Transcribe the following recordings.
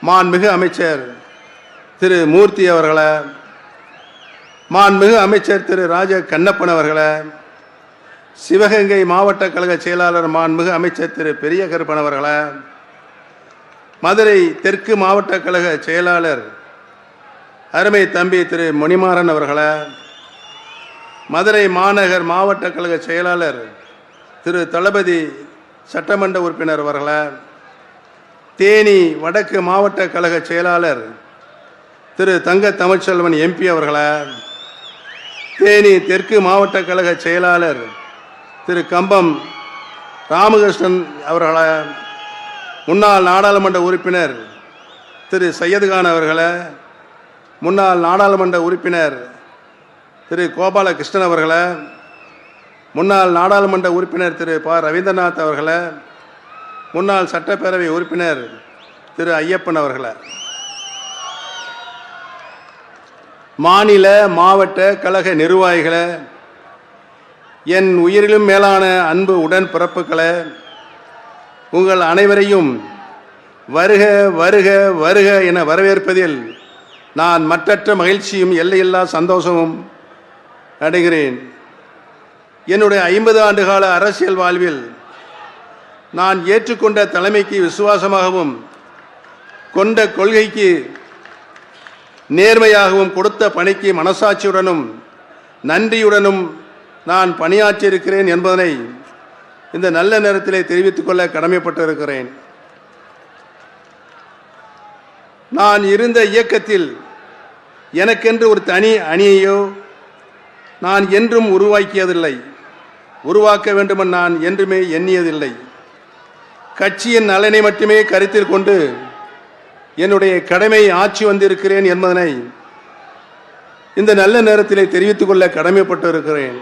மாண்புமிகு அமைச்சர் திரு மூர்த்தி அவர்களை, மாண்புமிகு அமைச்சர் திரு ராஜ கண்ணப்பன் அவர்களை, சிவகங்கை மாவட்ட கழக செயலாளர் மாண்புமிகு அமைச்சர் திரு பெரிய கருப்பன் அவர்களை, மதுரை தெற்கு மாவட்ட கழக செயலாளர் அருமை தம்பி திரு மணிமாறன் அவர்களை, மதுரை மாநகர் மாவட்ட கழக செயலாளர் திரு தளபதி சட்டமன்ற உறுப்பினர் அவர்களை, தேனி வடக்கு மாவட்ட கழக செயலாளர் திரு தங்க தமிழ்ச்செல்வன் எம்பி அவர்களை, தேனி தெற்கு மாவட்ட கழக செயலாளர் திரு கம்பம் ராமகிருஷ்ணன் அவர்களை, முன்னாள் நாடாளுமன்ற உறுப்பினர் திரு சையதுகான் அவர்களை, முன்னாள் நாடாளுமன்ற உறுப்பினர் திரு கோபாலகிருஷ்ணன் அவர்களை, முன்னாள் நாடாளுமன்ற உறுப்பினர் திரு ப ரவீந்திரநாத் அவர்களை, முன்னாள் சட்டப்பேரவை உறுப்பினர் திரு ஐயப்பன் அவர்களை, மாநில மாவட்ட கழக நிர்வாகிகளை, என் உயிரிலும் மேலான அன்பு உடன்பிறப்புகளை, உங்கள் அனைவரையும் வருக வருக வருக என வரவேற்பதில் நான் மற்றற்ற மகிழ்ச்சியும் எல்லையில்லா சந்தோஷமும் அடைகிறேன். என்னுடைய 50 ஆண்டுகால அரசியல் வாழ்வில் நான் ஏற்றுக்கொண்ட தலைமைக்கு விசுவாசமாகவும் கொண்ட கொள்கைக்கு நேர்மையாகவும் கொடுத்த பணிக்கு மனசாட்சியுடனும் நன்றியுடனும் நான் பணியாற்றியிருக்கிறேன் என்பதனை இந்த நல்ல நேரத்திலே தெரிவித்துக் கொள்ள கடமைப்பட்டிருக்கிறேன். நான் இருந்த இயக்கத்தில் எனக்கென்று ஒரு தனி அணியையோ நான் என்றும் உருவாக்கியதில்லை, உருவாக்க வேண்டுமென நான் என்றுமே எண்ணியதில்லை. கட்சியின் நலனை மட்டுமே கருத்தில் கொண்டு என்னுடைய கடமை ஆட்சி வந்திருக்கிறேன் என்பதனை இந்த நல்ல நேரத்திலே தெரிவித்துக் கொள்ள கடமைப்பட்டிருக்கிறேன்.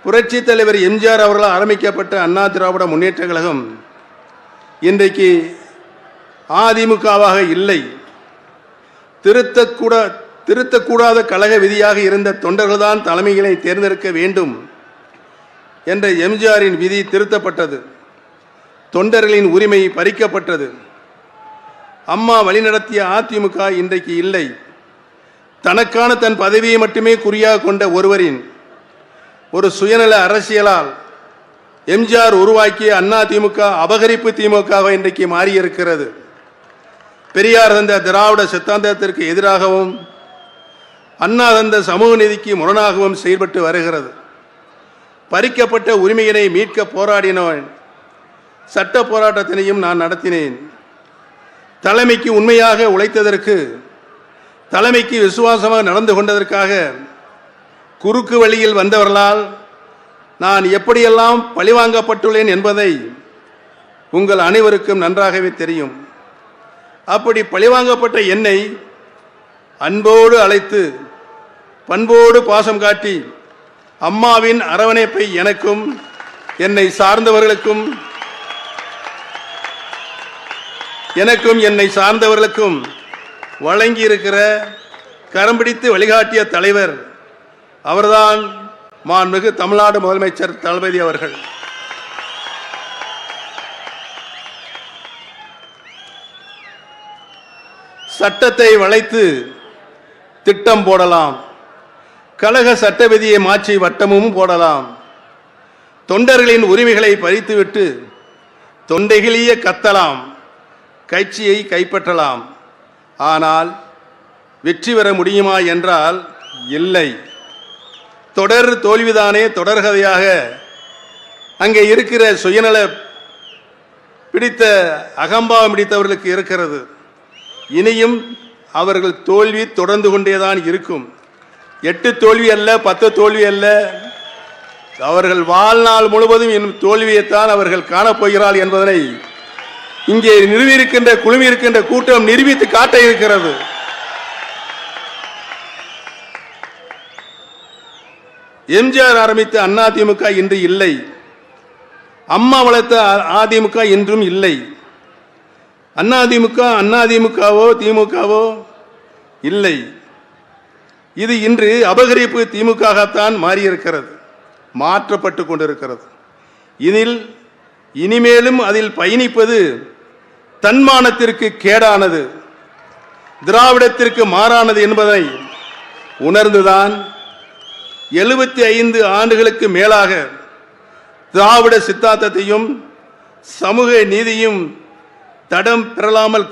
புரட்சி தலைவர் எம்ஜிஆர் அவர்களால் ஆரம்பிக்கப்பட்ட அண்ணா திராவிட முன்னேற்ற கழகம் இன்றைக்கு அதிமுகவாக இல்லை. திருத்தக்கூடாத கழக விதியாக இருந்த தொண்டர்கள்தான் தலைமைகளை தேர்ந்தெடுக்க வேண்டும் என்ற எம்ஜிஆரின் விதி திருத்தப்பட்டது. தொண்டர்களின் உரிமை பறிக்கப்பட்டது. அம்மா வழிநடத்திய அதிமுக இன்றைக்கு இல்லை. தனக்கான தன் பதவியை மட்டுமே குறியாக கொண்ட ஒருவரின் ஒரு சுயநல அரசியலால் எம்ஜிஆர் உருவாக்கிய அண்ணா திமுக அபகரிப்பு திமுகவை இன்றைக்கு மாறியிருக்கிறது. பெரியார் தந்த திராவிட சித்தாந்தத்திற்கு எதிராகவும் அண்ணா தந்த சமூக நீதிக்கு முரணாகவும் செயல்பட்டு வருகிறது. பறிக்கப்பட்ட உரிமையினை மீட்க போராடினவன் சட்ட போராட்டத்தினையும் நான் நடத்தினேன். தலைமைக்கு உண்மையாக உழைத்ததற்கு, தலைமைக்கு விசுவாசமாக நடந்து கொண்டதற்காக குறுக்கு வழியில் வந்தவர்களால் நான் எப்படியெல்லாம் பழிவாங்கப்பட்டுள்ளேன் என்பதை உங்கள் அனைவருக்கும் நன்றாகவே தெரியும். அப்படி பழிவாங்கப்பட்ட என்னை அன்போடு அழைத்து பண்போடு பாசம் காட்டி அம்மாவின் அரவணைப்பை எனக்கும் என்னை சார்ந்தவர்களுக்கும் வழங்கியிருக்கிற கரம்பிடித்து வழிகாட்டிய தலைவர் அவர்தான் மாண்புமிகு தமிழ்நாடு முதலமைச்சர் தளபதி அவர்கள். சட்டத்தை வளைத்து திட்டம் போடலாம், கழக சட்ட விதியை மாற்றி வட்டமும் போடலாம், தொண்டர்களின் உரிமைகளை பறித்துவிட்டு தொண்டைகளியே கத்தலாம், கட்சியை கைப்பற்றலாம். ஆனால் வெற்றி பெற முடியுமா என்றால் இல்லை. தொடர் தோல்விதானே தொடர்கதையாக அங்கே இருக்கிற சுயநல பிடித்த அகம்பாவம் பிடித்தவர்களுக்கு இருக்கிறது. இனியும் அவர்கள் தோல்வி தொடர்ந்து கொண்டேதான் இருக்கும். 8 தோல்வி அல்ல, 10 தோல்வி அல்ல, அவர்கள் வாழ்நாள் முழுவதும் இன்னும் தோல்வியைத்தான் அவர்கள் காணப்போகிறார்கள் என்பதனை இங்கே குழுமி இருக்கின்ற கூட்டம் நிரூபித்து காட்ட இருக்கிறது. எம்ஜிஆர் ஆரம்பித்த அதிமுக இன்று இல்லை. அம்மா வளர்த்த அதிமுக இன்றும் இல்லை. அதிமுகவோ திமுகவோ இல்லை. இது இன்று அபகரிப்பு திமுகத்தான் மாறியிருக்கிறது, மாற்றப்பட்டு கொண்டிருக்கிறது. இனிமேலும் அதில் பயணிப்பது தன்மானத்திற்கு கேடானது, திராவிடத்திற்கு மாறானது என்பதை உணர்ந்துதான் 75 ஆண்டுகளுக்கு மேலாக திராவிட சித்தாந்தத்தையும் சமூக நீதியும் தடம் பெறலாமல்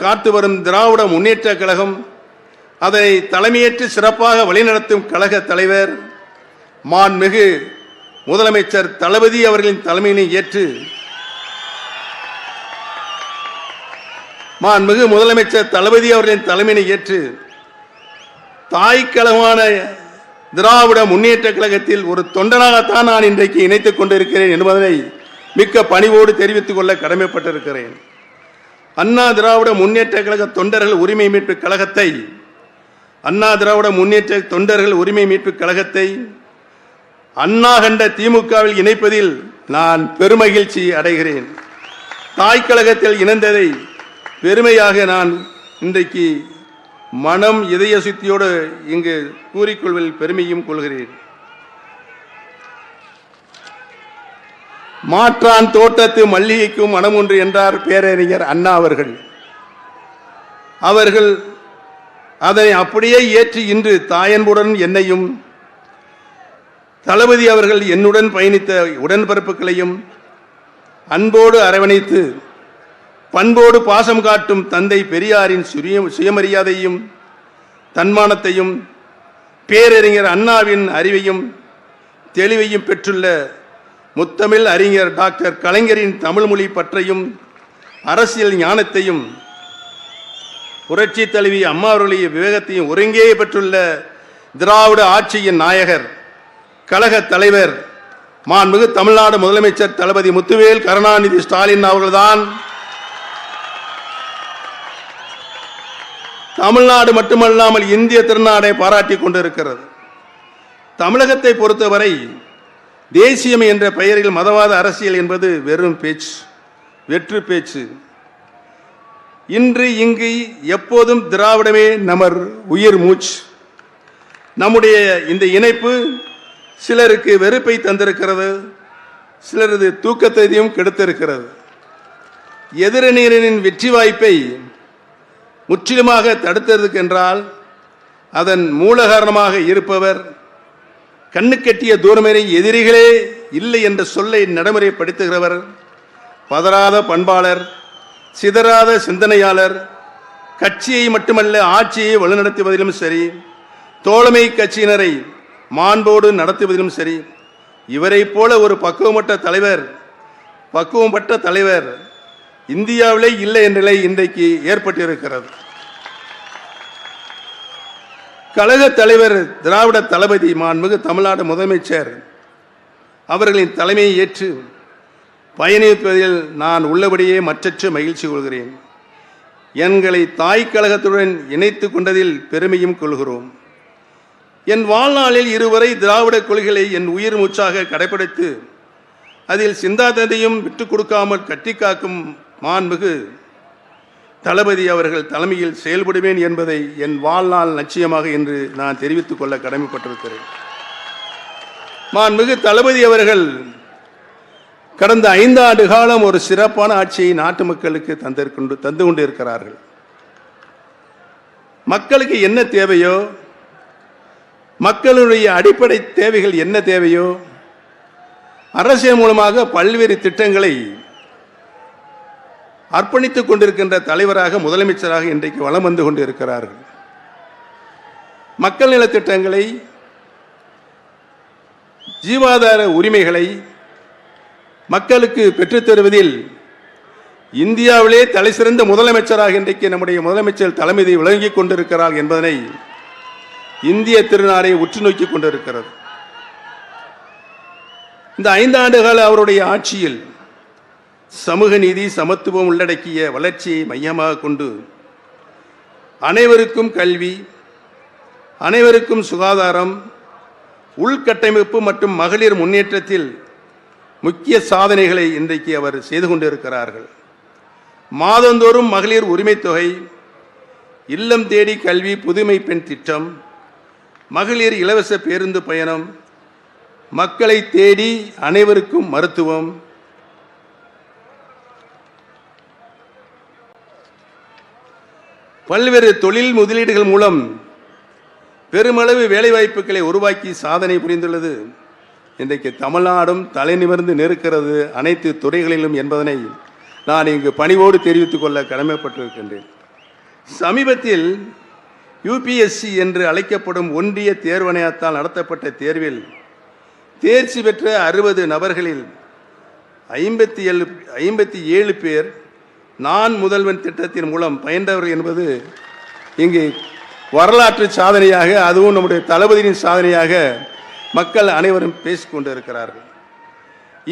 காத்து வரும் திராவிட முன்னேற்ற கழகம், அதனை தலைமையேற்று சிறப்பாக வழிநடத்தும் கழக தலைவர் மாண்புமிகு முதலமைச்சர் தளபதி அவர்களின் தலைமையினை ஏற்று தாய் கழகமான திராவிட முன்னேற்ற கழகத்தில் ஒரு தொண்டனாகத்தான் நான் இன்றைக்கு இணைத்துக் கொண்டிருக்கிறேன் என்பதனை மிக்க பணிவோடு தெரிவித்துக் கொள்ள கடமைப்பட்டிருக்கிறேன். அண்ணா திராவிட முன்னேற்ற கழக தொண்டர்கள் உரிமை மீட்பு கழகத்தை அண்ணா கண்ட திமுகவில் இணைப்பதில் நான் பெருமகிழ்ச்சி அடைகிறேன். தாய் கழகத்தில் இணைந்ததை பெருமையாக நான் இன்றைக்கு மனம் இதய சுத்தியோடு இங்கு கூறிக்கொள்வதில் பெருமையும் கொள்கிறேன். மாற்றான் தோட்டத்து மல்லிகைக்கும் மனம் ஒன்று என்றார் பேரறிஞர் அண்ணா அவர்கள் அதனை அப்படியே ஏற்றி இன்று தாயன்புடன் என்னையும் தளபதி அவர்கள் என்னுடன் பயணித்த உடன்பிறப்புகளையும் அன்போடு அரவணைத்து பண்போடு பாசம் காட்டும் தந்தை பெரியாரின் சுயமரியாதையும் தன்மானத்தையும் பேரறிஞர் அண்ணாவின் அறிவையும் தெளிவையும் பெற்றுள்ள முத்தமிழ் அறிஞர் டாக்டர் கலைஞரின் தமிழ்மொழி பற்றையும் அரசியல் ஞானத்தையும் புரட்சி தலைவி அம்மா அவர்களுடைய விவேகத்தையும் ஒருங்கே பெற்றுள்ள திராவிட ஆட்சியின் நாயகர் கழக தலைவர் மாண்புமிகு தமிழ்நாடு முதலமைச்சர் தளபதி முத்துவேல் கருணாநிதி ஸ்டாலின் அவர்கள்தான் தமிழ்நாடு மட்டுமல்லாமல் இந்திய திருநாடை பாராட்டிக் கொண்டிருக்கிறது. தமிழகத்தை பொறுத்தவரை தேசியம் என்ற பெயரில் மதவாத அரசியல் என்பது வெறும் பேச்சு, வெற்று பேச்சு. இன்று இங்கு எப்போதும் திராவிடமே நமர் உயிர் மூச்சு. நம்முடைய இந்த இணைப்பு சிலருக்கு வெறுப்பை தந்திருக்கிறது, சிலரது தூக்கத்தையும் கெடுத்திருக்கிறது. எதிரணியினரின் வெற்றி வாய்ப்பை முற்றிலுமாக தடுத்ததற்கென்றால் அதன் மூல காரணமாக இருப்பவர் கண்ணுக்கெட்டிய தூரமேறி எதிரிகளே இல்லை என்ற சொல்லை நடைமுறைப்படுத்துகிறவர், பதறாத பண்பாளர், சிதறாத சிந்தனையாளர், கட்சியை மட்டுமல்ல ஆட்சியை வழிநடத்துவதிலும் சரி, தோழமை கட்சியினரை மாண்போடு நடத்துவதிலும் சரி, இவரை போல ஒரு பக்குவப்பட்ட தலைவர் இந்தியாவிலே இல்லை என்ற நிலை இன்றைக்கு ஏற்பட்டிருக்கிறது. கழக தலைவர் திராவிட தளபதி மாண்புமிகு தமிழ்நாடு முதலமைச்சர் அவர்களின் தலைமையை ஏற்று பயணிப்பதில் நான் உள்ளபடியே மற்றற்ற மகிழ்ச்சி கொள்கிறேன். எங்களை தாய் கழகத்துடன் இணைத்து கொண்டதில் பெருமையும் கொள்கிறோம். என் வாழ்நாளில் இருவரை திராவிட கொள்கைகளை என் உயிர் மூச்சாக கடைபிடித்து அதில் சிந்தாந்தத்தையும் விட்டுக் கொடுக்காமல் கட்டி காக்கும் மாண்புமிகு தளபதி அவர்கள் தலைமையில் செயல்படுவேன் என்பதை என் வாழ்நாள் லட்சியமாக என்று நான் தெரிவித்துக் கொள்ள கடமைப்பட்டிருக்கிறேன். மாண்புமிகு தளபதி அவர்கள் கடந்த 5 ஆண்டு காலம் ஒரு சிறப்பான ஆட்சியை நாட்டு மக்களுக்கு தந்து கொண்டு இருக்கிறார்கள். மக்களுக்கு என்ன தேவையோ, மக்களுடைய அடிப்படை தேவைகள் என்ன தேவையோ, அரசியல் மூலமாக பல்வேறு திட்டங்களை அர்ப்பணித்துக் கொண்டிருக்கின்ற தலைவராக முதலமைச்சராக இன்றைக்கு வலம் வந்து கொண்டிருக்கிறார்கள். மக்கள் நலத்திட்டங்களை, ஜீவாதார உரிமைகளை மக்களுக்கு பெற்றுத்தருவதில் இந்தியாவிலே தலை சிறந்த முதலமைச்சராக இன்றைக்கு நம்முடைய முதலமைச்சர் தலைமையை விளங்கிக் கொண்டிருக்கிறார் என்பதனை இந்திய திருநாடை உற்று நோக்கி கொண்டிருக்கிறது. இந்த 5 ஆண்டுகால அவருடைய ஆட்சியில் சமூக நீதி, சமத்துவம் உள்ளடக்கிய வளர்ச்சியை மையமாக கொண்டு அனைவருக்கும் கல்வி, அனைவருக்கும் சுகாதாரம், உள்கட்டமைப்பு மற்றும் மகளிர் முன்னேற்றத்தில் முக்கிய சாதனைகளை இன்றைக்கு அவர் செய்து கொண்டிருக்கிறார்கள். மாதந்தோறும் மகளிர் உரிமை தொகை, இல்லம் தேடி கல்வி, புதுமை பெண் திட்டம், மகளிர் இலவச பேருந்து பயணம், மக்களை தேடி அனைவருக்கும் மருத்துவம், பல்வேறு தொழில் முதலீடுகள் மூலம் பெருமளவு வேலைவாய்ப்புகளை உருவாக்கி சாதனை புரிந்துள்ளது. இன்றைக்கு தமிழ்நாடும் தலை நிமிர்ந்து நிற்கிறது அனைத்து துறைகளிலும் என்பதனை நான் இங்கு பணிவோடு தெரிவித்துக் கொள்ள கடமைப்பட்டிருக்கின்றேன். சமீபத்தில் யுபிஎஸ்சி என்று அழைக்கப்படும் ஒன்றிய தேர்வாணையத்தால் நடத்தப்பட்ட தேர்வில் தேர்ச்சி பெற்ற 60 நபர்களில் 57 பேர் நான் முதல்வன் திட்டத்தின் மூலம் பயின்றவர்கள் என்பது இங்கு வரலாற்று சாதனையாக, அதுவும் நம்முடைய தளபதியின் சாதனையாக மக்கள் அனைவரும் பேசிக் கொண்டிருக்கிறார்கள்.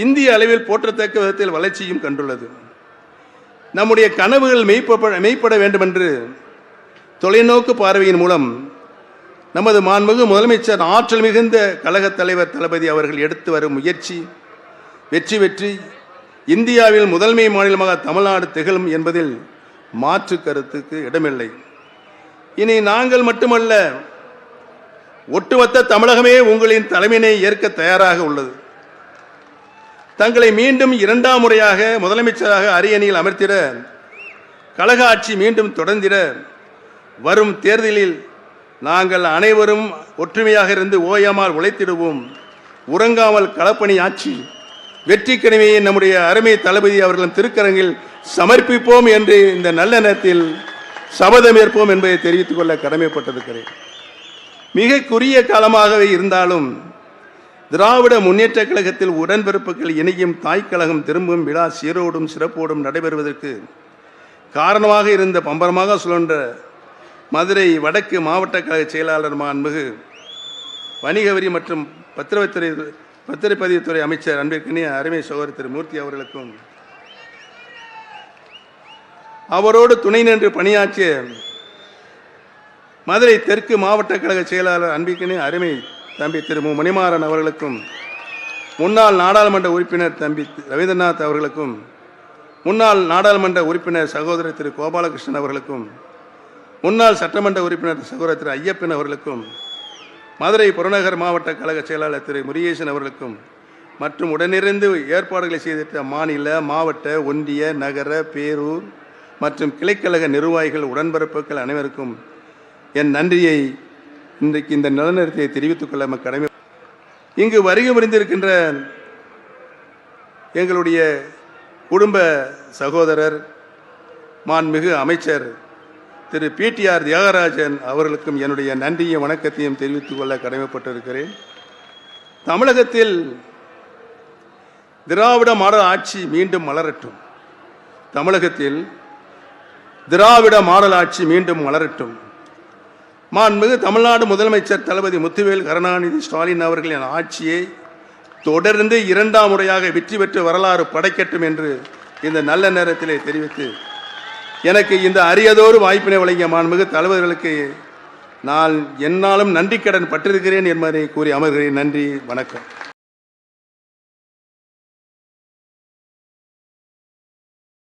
இந்திய அளவில் போற்றத்தக்க விதத்தில் வளர்ச்சியும் கண்டுள்ளது. நம்முடைய கனவுகள் மெய்ப்பட வேண்டும் என்று தொலைநோக்கு பார்வையின் மூலம் நமது மாண்புமிகு முதலமைச்சர் ஆற்றல் மிகுந்த கழகத் தலைவர் தளபதி அவர்கள் எடுத்து வரும் முயற்சி வெற்றி பெற்று இந்தியாவில் முதன்மை மாநிலமாக தமிழ்நாடு திகழும் என்பதில் மாற்று கருத்துக்கு இடமில்லை. இனி நாங்கள் மட்டுமல்ல, ஒட்டுமொத்த தமிழகமே உங்களின் தலைமையினை ஏற்க தயாராக உள்ளது. தங்களை மீண்டும் 2ஆம் முறையாக முதலமைச்சராக அரியணையில் அமர்த்திட, கழக ஆட்சி மீண்டும் தொடர்ந்திட வரும் தேர்தலில் நாங்கள் அனைவரும் ஒற்றுமையாக இருந்து ஓயாமல் உழைத்திடுவோம். உறங்காமல் களப்பணி ஆட்சி வெற்றி கனிமையை நம்முடைய அருமை தளபதி அவர்களின் திருக்கரங்கில் சமர்ப்பிப்போம் என்று இந்த நல்ல நேரத்தில் சபதமேற்போம் என்பதை தெரிவித்துக் கொள்ள கடமைப்பட்டிருக்கிறேன். மிக குறுகிய காலமாகவே இருந்தாலும் திராவிட முன்னேற்ற கழகத்தில் உடன்பிறப்புகள் இணையும் தாய்க்கழகம் திரும்பும் விழா சீரோடும் சிறப்போடும் நடைபெறுவதற்கு காரணமாக இருந்த பம்பரமாக சுழன்ற மதுரை வடக்கு மாவட்ட கழக செயலாளர் மாண்புமிகு வணிக வரி மற்றும் பத்திரப்பதிவுத்துறை அமைச்சர் அன்பிற்கினிய அருமை சகோதரர் திரு மூர்த்தி அவர்களுக்கும், அவரோடு துணை நின்று பணியாற்றிய மதுரை தெற்கு மாவட்ட கழக செயலாளர் அன்பிற்கினிய அருமை தம்பி திரு மணிமாறன் அவர்களுக்கும், முன்னாள் நாடாளுமன்ற உறுப்பினர் தம்பி ரவீந்திரநாத் அவர்களுக்கும், முன்னாள் நாடாளுமன்ற உறுப்பினர் சகோதரர் திரு கோபாலகிருஷ்ணன் அவர்களுக்கும், முன்னாள் சட்டமன்ற உறுப்பினர் சகோதரர் திரு ஐயப்பன் அவர்களுக்கும், மதுரை புறநகர் மாவட்ட கழக செயலாளர் திரு முருகேசன் அவர்களுக்கும் மற்றும் உடனிருந்து ஏற்பாடுகளை செய்திட்ட மாநில, மாவட்ட, ஒன்றிய, நகர, பேரூர் மற்றும் கிளைக்கழக நிர்வாகிகள், உடன்பிறப்புகள் அனைவருக்கும் என் நன்றியை இன்றைக்கு இந்த நிலநேரத்தை தெரிவித்துக் கொள்ள கடமை. இங்கு வருகை புரிந்திருக்கின்ற எங்களுடைய குடும்ப சகோதரர் மாண்புமிகு அமைச்சர் திரு பிடிஆர் தியாகராஜன் அவர்களுக்கும் என்னுடைய நன்றியை வணக்கத்தையும் தெரிவித்துக் கொள்ள கடமைப்பட்டிருக்கிறேன். தமிழகத்தில் திராவிட மாடல் ஆட்சி மீண்டும் மலரட்டும். தமிழகத்தில் திராவிட மாடல் ஆட்சி மீண்டும் மலரட்டும். மாண்புமிகு தமிழ்நாடு முதலமைச்சர் தளபதி முத்துவேல் கருணாநிதி ஸ்டாலின் அவர்களின் ஆட்சியை தொடர்ந்து 2ஆம் முறையாக வெற்றி பெற்று வரலாறு படைக்கட்டும் என்று இந்த நல்ல நேரத்திலே தெரிவித்து எனக்கு இந்த அரியதோறு வாய்ப்பினை வழங்கிய மாண்புமிகு தலைவர்களுக்கு நான் என்னாலும் நன்றி கடன் பட்டிருக்கிறேன் என்பதை கூறி அமர்கிறேன். நன்றி, வணக்கம்.